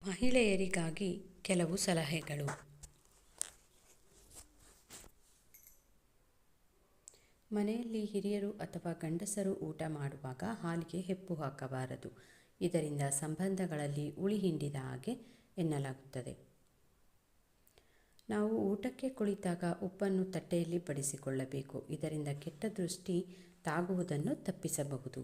ಮಹಿಳೆಯರಿಗಾಗಿ ಕೆಲವು ಸಲಹೆಗಳು. ಮನೆಯಲ್ಲಿ ಹಿರಿಯರು ಅಥವಾ ಗಂಡಸರು ಊಟ ಮಾಡುವಾಗ ಹಾಲಿಗೆ ಹೆಪ್ಪು ಹಾಕಬಾರದು. ಇದರಿಂದ ಸಂಬಂಧಗಳಲ್ಲಿ ಹುಳಿ ಹಿಂಡಿದ ಹಾಗೆ ಎನ್ನಲಾಗುತ್ತದೆ. ನಾವು ಊಟಕ್ಕೆ ಕುಳಿತಾಗ ಉಪ್ಪನ್ನು ತಟ್ಟೆಯಲ್ಲಿ ಬಡಿಸಿಕೊಳ್ಳಬೇಕು. ಇದರಿಂದ ಕೆಟ್ಟ ದೃಷ್ಟಿ ತಾಗುವುದನ್ನು ತಪ್ಪಿಸಬಹುದು.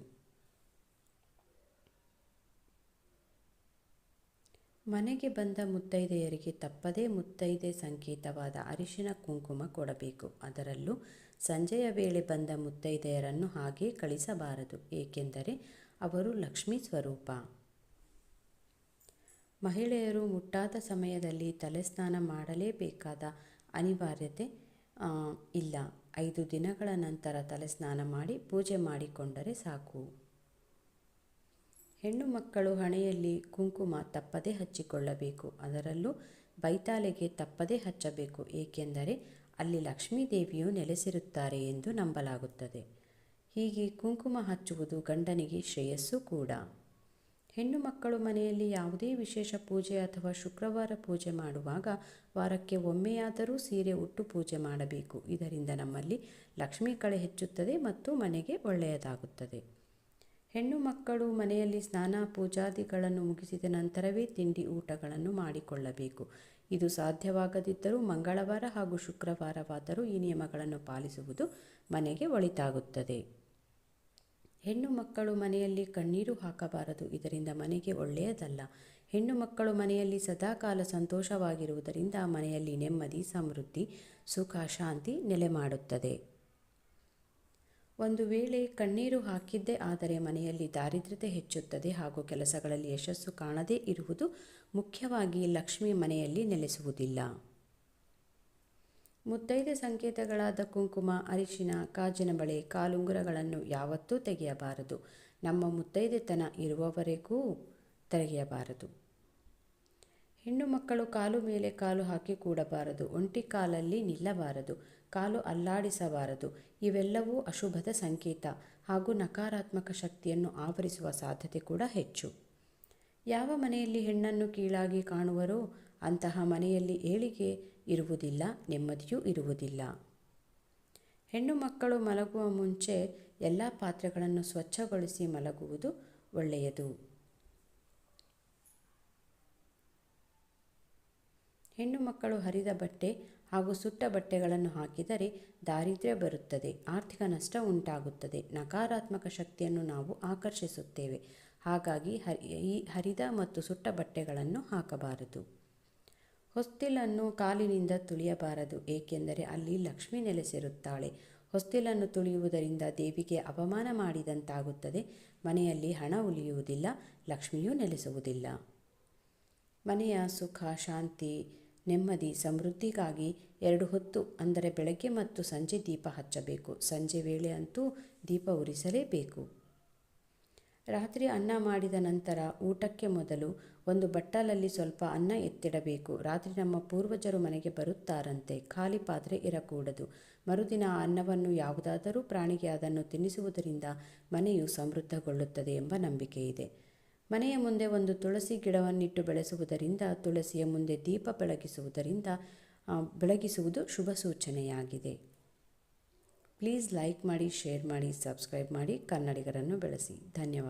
ಮನೆಗೆ ಬಂದ ಮುತ್ತೈದೆಯರಿಗೆ ತಪ್ಪದೇ ಮುತ್ತೈದೆ ಸಂಕೇತವಾದ ಅರಿಶಿನ ಕುಂಕುಮ ಕೊಡಬೇಕು. ಅದರಲ್ಲೂ ಸಂಜೆಯ ವೇಳೆ ಬಂದ ಮುತ್ತೈದೆಯರನ್ನು ಹಾಗೇ ಕಳಿಸಬಾರದು, ಏಕೆಂದರೆ ಅವರು ಲಕ್ಷ್ಮೀ ಸ್ವರೂಪ. ಮಹಿಳೆಯರು ಮುಟ್ಟಾದ ಸಮಯದಲ್ಲಿ ತಲೆಸ್ನಾನ ಮಾಡಲೇಬೇಕಾದ ಅನಿವಾರ್ಯತೆ ಇಲ್ಲ. 5 ದಿನಗಳ ನಂತರ ತಲೆಸ್ನಾನ ಮಾಡಿ ಪೂಜೆ ಮಾಡಿಕೊಂಡರೆ ಸಾಕು. ಹೆಣ್ಣು ಮಕ್ಕಳು ಹಣೆಯಲ್ಲಿ ಕುಂಕುಮ ತಪ್ಪದೇ ಹಚ್ಚಿಕೊಳ್ಳಬೇಕು. ಅದರಲ್ಲೂ ಬೈತಾಲೆಗೆ ತಪ್ಪದೇ ಹಚ್ಚಬೇಕು, ಏಕೆಂದರೆ ಅಲ್ಲಿ ಲಕ್ಷ್ಮೀದೇವಿಯು ನೆಲೆಸಿರುತ್ತಾರೆ ಎಂದು ನಂಬಲಾಗುತ್ತದೆ. ಹೀಗೆ ಕುಂಕುಮ ಹಚ್ಚುವುದು ಗಂಡನಿಗೆ ಶ್ರೇಯಸ್ಸು ಕೂಡ. ಹೆಣ್ಣು ಮಕ್ಕಳು ಮನೆಯಲ್ಲಿ ಯಾವುದೇ ವಿಶೇಷ ಪೂಜೆ ಅಥವಾ ಶುಕ್ರವಾರ ಪೂಜೆ ಮಾಡುವಾಗ ವಾರಕ್ಕೆ ಒಮ್ಮೆಯಾದರೂ ಸೀರೆ ಉಟ್ಟು ಪೂಜೆ ಮಾಡಬೇಕು. ಇದರಿಂದ ನಮ್ಮಲ್ಲಿ ಲಕ್ಷ್ಮೀ ಕಳೆ ಹೆಚ್ಚುತ್ತದೆ ಮತ್ತು ಮನೆಗೆ ಒಳ್ಳೆಯದಾಗುತ್ತದೆ. ಹೆಣ್ಣು ಮಕ್ಕಳು ಮನೆಯಲ್ಲಿ ಸ್ನಾನ ಪೂಜಾದಿಗಳನ್ನು ಮುಗಿಸಿದ ನಂತರವೇ ತಿಂಡಿ ಊಟಗಳನ್ನು ಮಾಡಿಕೊಳ್ಳಬೇಕು. ಇದು ಸಾಧ್ಯವಾಗದಿದ್ದರೂ ಮಂಗಳವಾರ ಹಾಗೂ ಶುಕ್ರವಾರವಾದರೂ ಈ ನಿಯಮಗಳನ್ನು ಪಾಲಿಸುವುದು ಮನೆಗೆ ಒಳಿತಾಗುತ್ತದೆ. ಹೆಣ್ಣು ಮಕ್ಕಳು ಮನೆಯಲ್ಲಿ ಕಣ್ಣೀರು ಹಾಕಬಾರದು. ಇದರಿಂದ ಮನೆಗೆ ಒಳ್ಳೆಯದಲ್ಲ. ಹೆಣ್ಣು ಮಕ್ಕಳು ಮನೆಯಲ್ಲಿ ಸದಾಕಾಲ ಸಂತೋಷವಾಗಿರುವುದರಿಂದ ಮನೆಯಲ್ಲಿ ನೆಮ್ಮದಿ, ಸಮೃದ್ಧಿ, ಸುಖ, ಶಾಂತಿ ನೆಲೆ ಮಾಡುತ್ತದೆ. ಒಂದು ವೇಳೆ ಕಣ್ಣೀರು ಹಾಕಿದ್ದೇ ಆದರೆ ಮನೆಯಲ್ಲಿ ದಾರಿದ್ರ್ಯತೆ ಹೆಚ್ಚುತ್ತದೆ ಹಾಗೂ ಕೆಲಸಗಳಲ್ಲಿ ಯಶಸ್ಸು ಕಾಣದೇ ಇರುವುದು. ಮುಖ್ಯವಾಗಿ ಲಕ್ಷ್ಮಿ ಮನೆಯಲ್ಲಿ ನೆಲೆಸುವುದಿಲ್ಲ. ಮುತ್ತೈದೆ ಸಂಕೇತಗಳಾದ ಕುಂಕುಮ, ಅರಿಶಿನ, ಕಾಜಿನ ಬಳೆ, ಕಾಲುಂಗುರಗಳನ್ನು ಯಾವತ್ತೂ ತೆಗೆಯಬಾರದು. ನಮ್ಮ ಮುತ್ತೈದೆತನ ಇರುವವರೆಗೂ ತೆಗೆಯಬಾರದು. ಹೆಣ್ಣು ಮಕ್ಕಳು ಕಾಲು ಮೇಲೆ ಕಾಲು ಹಾಕಿ ಕೂಡಬಾರದು. ಒಂಟಿ ಕಾಲಲ್ಲಿ ನಿಲ್ಲಬಾರದು. ಕಾಲು ಅಲ್ಲಾಡಿಸಬಾರದು. ಇವೆಲ್ಲವೂ ಅಶುಭದ ಸಂಕೇತ ಹಾಗೂ ನಕಾರಾತ್ಮಕ ಶಕ್ತಿಯನ್ನು ಆವರಿಸುವ ಸಾಧ್ಯತೆ ಕೂಡ ಹೆಚ್ಚು. ಯಾವ ಮನೆಯಲ್ಲಿ ಹೆಣ್ಣನ್ನು ಕೀಳಾಗಿ ಕಾಣುವರೋ ಅಂತಹ ಮನೆಯಲ್ಲಿ ಏಳಿಗೆ ಇರುವುದಿಲ್ಲ, ನೆಮ್ಮದಿಯೂ ಇರುವುದಿಲ್ಲ. ಹೆಣ್ಣು ಮಕ್ಕಳು ಮಲಗುವ ಮುಂಚೆ ಎಲ್ಲ ಪಾತ್ರೆಗಳನ್ನು ಸ್ವಚ್ಛಗೊಳಿಸಿ ಮಲಗುವುದು ಒಳ್ಳೆಯದು. ಹೆಣ್ಣು ಮಕ್ಕಳು ಹರಿದ ಬಟ್ಟೆ ಹಾಗೂ ಸುಟ್ಟ ಬಟ್ಟೆಗಳನ್ನು ಹಾಕಿದರೆ ದಾರಿದ್ರ್ಯ ಬರುತ್ತದೆ, ಆರ್ಥಿಕ ನಷ್ಟ ಉಂಟಾಗುತ್ತದೆ, ನಕಾರಾತ್ಮಕ ಶಕ್ತಿಯನ್ನು ನಾವು ಆಕರ್ಷಿಸುತ್ತೇವೆ. ಹಾಗಾಗಿ ಈ ಹರಿದ ಮತ್ತು ಸುಟ್ಟ ಬಟ್ಟೆಗಳನ್ನು ಹಾಕಬಾರದು. ಹೊಸ್ತಿಲನ್ನು ಕಾಲಿನಿಂದ ತುಳಿಯಬಾರದು, ಏಕೆಂದರೆ ಅಲ್ಲಿ ಲಕ್ಷ್ಮಿ ನೆಲೆಸಿರುತ್ತಾಳೆ. ಹೊಸ್ತಿಲನ್ನು ತುಳಿಯುವುದರಿಂದ ದೇವಿಗೆ ಅವಮಾನ ಮಾಡಿದಂತಾಗುತ್ತದೆ. ಮನೆಯಲ್ಲಿ ಹಣ ಉಳಿಯುವುದಿಲ್ಲ, ಲಕ್ಷ್ಮಿಯೂ ನೆಲೆಸುವುದಿಲ್ಲ. ಮನೆಯ ಸುಖ, ಶಾಂತಿ, ನೆಮ್ಮದಿ, ಸಮೃದ್ಧಿಗಾಗಿ 2 ಹೊತ್ತು ಅಂದರೆ ಬೆಳಗ್ಗೆ ಮತ್ತು ಸಂಜೆ ದೀಪ ಹಚ್ಚಬೇಕು. ಸಂಜೆ ವೇಳೆ ಅಂತೂ ದೀಪ ಉರಿಸಲೇಬೇಕು. ರಾತ್ರಿ ಅನ್ನ ಮಾಡಿದ ನಂತರ ಊಟಕ್ಕೆ ಮೊದಲು ಒಂದು ಬಟ್ಟಲಲ್ಲಿ ಸ್ವಲ್ಪ ಅನ್ನ ಎತ್ತಿಡಬೇಕು. ರಾತ್ರಿ ನಮ್ಮ ಪೂರ್ವಜರು ಮನೆಗೆ ಬರುತ್ತಾರಂತೆ, ಖಾಲಿ ಪಾತ್ರೆ ಇರಕೂಡದು. ಮರುದಿನ ಆ ಅನ್ನವನ್ನು ಯಾವುದಾದರೂ ಪ್ರಾಣಿಗೆ ಅದನ್ನು ತಿನ್ನಿಸುವುದರಿಂದ ಮನೆಯು ಸಮೃದ್ಧಗೊಳ್ಳುತ್ತದೆ ಎಂಬ ನಂಬಿಕೆ ಇದೆ. ಮನೆಯ ಮುಂದೆ ಒಂದು ತುಳಸಿ ಗಿಡವನ್ನಿಟ್ಟು ಬೆಳೆಸುವುದರಿಂದ, ತುಳಸಿಯ ಮುಂದೆ ದೀಪ ಬೆಳಗಿಸುವುದು ಶುಭ ಸೂಚನೆಯಾಗಿದೆ. ಪ್ಲೀಸ್ ಲೈಕ್ ಮಾಡಿ, ಶೇರ್ ಮಾಡಿ, ಸಬ್ಸ್ಕ್ರೈಬ್ ಮಾಡಿ. ಕನ್ನಡಿಗರನ್ನು ಬೆಳೆಸಿ. ಧನ್ಯವಾದ.